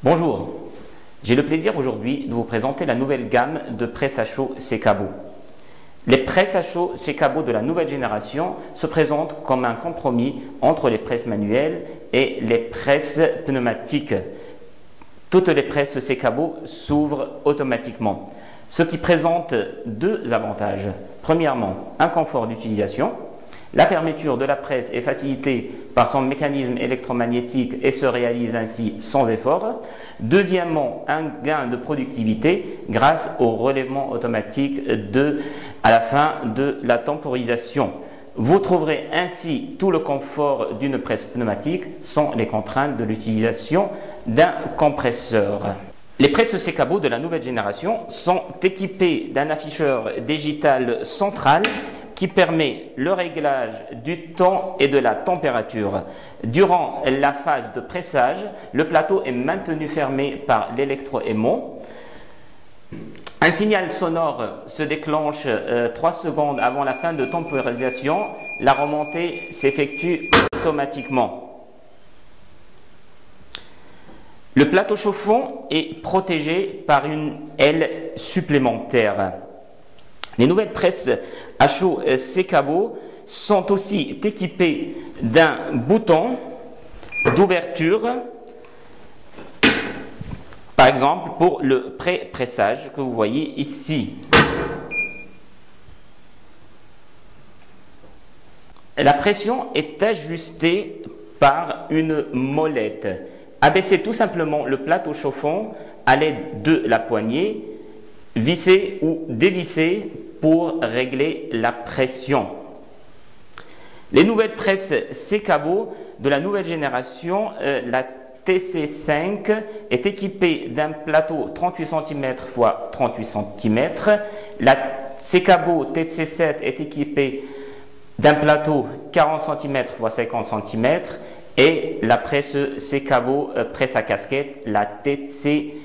Bonjour, j'ai le plaisir aujourd'hui de vous présenter la nouvelle gamme de presses à chaud Secabo. Les presses à chaud Secabo de la nouvelle génération se présentent comme un compromis entre les presses manuelles et les presses pneumatiques. Toutes les presses Secabo s'ouvrent automatiquement, ce qui présente deux avantages. Premièrement, un confort d'utilisation. La fermeture de la presse est facilitée par son mécanisme électromagnétique et se réalise ainsi sans effort. Deuxièmement, un gain de productivité grâce au relèvement automatique à la fin de la temporisation. Vous trouverez ainsi tout le confort d'une presse pneumatique sans les contraintes de l'utilisation d'un compresseur. Les presses Secabo de la nouvelle génération sont équipées d'un afficheur digital central qui permet le réglage du temps et de la température. Durant la phase de pressage, le plateau est maintenu fermé par l'électroaimant. Un signal sonore se déclenche 3 secondes avant la fin de temporisation. La remontée s'effectue automatiquement. Le plateau chauffant est protégé par une aile supplémentaire. Les nouvelles presses à chaud Secabo sont aussi équipées d'un bouton d'ouverture, par exemple pour le pré-pressage que vous voyez ici. La pression est ajustée par une molette. Abaissez tout simplement le plateau chauffant à l'aide de la poignée, visser ou dévisser pour régler la pression. Les nouvelles presses Secabo de la nouvelle génération, la TC5 est équipée d'un plateau 38 cm x 38 cm. La Secabo TC7 est équipée d'un plateau 40 cm x 50 cm et la presse Secabo presse à casquette, la TCC.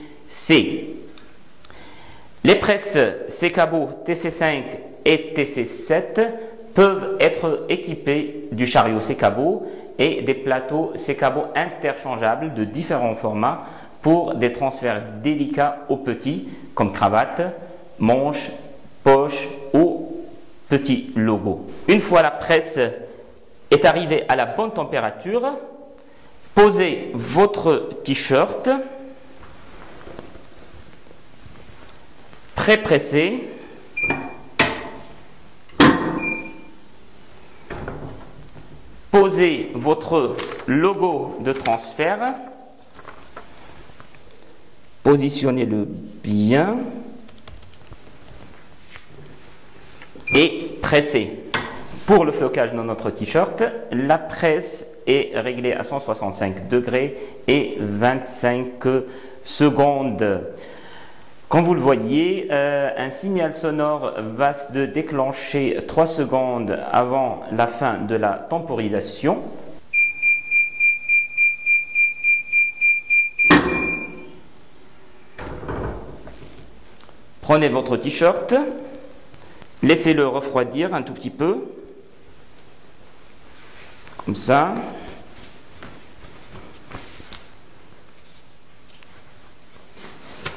Les presses Secabo TC5 et TC7 peuvent être équipées du chariot Secabo et des plateaux Secabo interchangeables de différents formats pour des transferts délicats aux petits comme cravate, manche, poche ou petit logo. Une fois la presse est arrivée à la bonne température, posez votre t-shirt pré-pressé, posez votre logo de transfert, positionnez-le bien et pressez. Pour le flocage de notre t-shirt, la presse est réglée à 165 degrés et 25 secondes. Comme vous le voyez, un signal sonore va se déclencher 3 secondes avant la fin de la temporisation. Prenez votre t-shirt, laissez-le refroidir un tout petit peu, comme ça.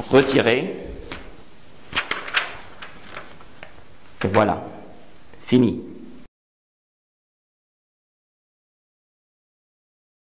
Retirez. Et voilà, fini.